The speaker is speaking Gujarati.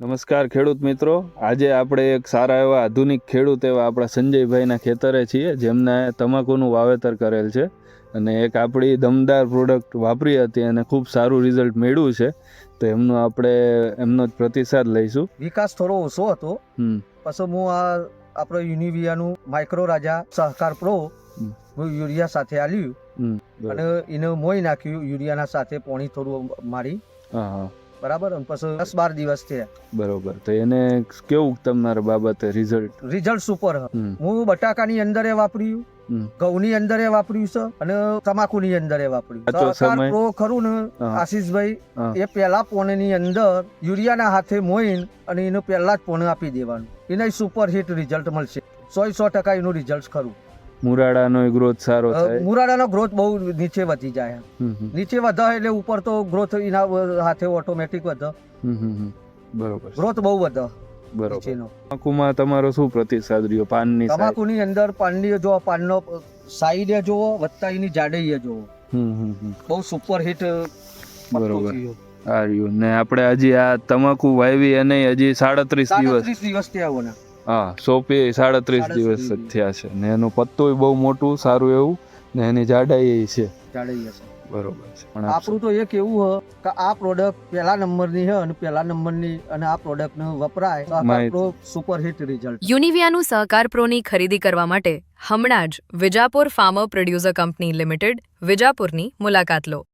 નમસ્કાર ખેડૂત મિત્રો, આજે આપણે એક સારા એવા આધુનિક ખેડૂત એવા આપણા સંજયભાઈના ખેતરે છીએ, જેમને તમાકુનું વાવેતર કરેલ છે અને એક આપણી દમદાર પ્રોડક્ટ વાપરી હતી અને ખૂબ સારું રિઝલ્ટ મળ્યું છે. તો એમનો જ પ્રતિસાદ લઈશું. વિકાસ થોડો ઓછો હતો. પછી હું આપણો યુનિવિયાનું માઇક્રો રાજા સહકાર પ્રો હું યુરિયા સાથે આલ્યું અને એને મોઈ નાખ્યું યુરિયાના સાથે પાણી થોડું મારી. બરાબર. પછી 10-12 દિવસ થયા. બરોબર. તો એને કેવું તમારા બાબતે રિઝલ્ટ સુપર. હું બટાકાની અંદર વાપર્યું, ઘઉંની અંદર વાપર્યું છે અને તમાકુની અંદર વાપર્યું. સહકાર પ્રો ખરું ને આશીષભાઈ, એ પહેલા પોણની અંદર યુરિયાના હાથે મોઈન અને એને પહેલા જ પોણ આપી દેવાનું. એને સુપર હિટ રિઝલ્ટ મળશે. 100% એનું રિઝલ્ટ ખરું. મુરાડાનો ગ્રોથ સારો થાય. મુરાડાનો ગ્રોથ બહુ નીચે વધી જાય. નીચે વધે એટલે ઉપર તો ગ્રોથ એના હાથે ઓટોમેટિક વધે. બરોબર. ગ્રોથ બહુ વધે. બરોબર. તમાકુમાં તમારો શું પ્રતિસાદ રહ્યો? તમાકુની અંદર પાનની જો પાનનો સાઈડ જોવો વત્તા એની જાડાઈ જોવો. બહુ સુપર હિટ. બરોબર. આ રહ્યું ને આપણે હજી આ તમાકુ વાવી અને હજી 37 દિવસ થયા હોના. હા, 37 દિવસ થયા છે ને એનું પત્તું બહુ મોટું સારું એવું ને એની જાડાઈ છે. બરોબર છે. પણ આપણું તો એક એવું હ કે આ પ્રોડક્ટ પહેલા નંબરની છે અને પહેલા નંબરની અને આ પ્રોડક્ટનો વપરાય તો સુપર હિટ રિઝલ્ટ. યુનિવિયાનું સહકાર પ્રોની ખરીદી કરવા માટે હમણાં જ Vijapur farmer producer company limited વિજાપુરની મુલાકાત લો.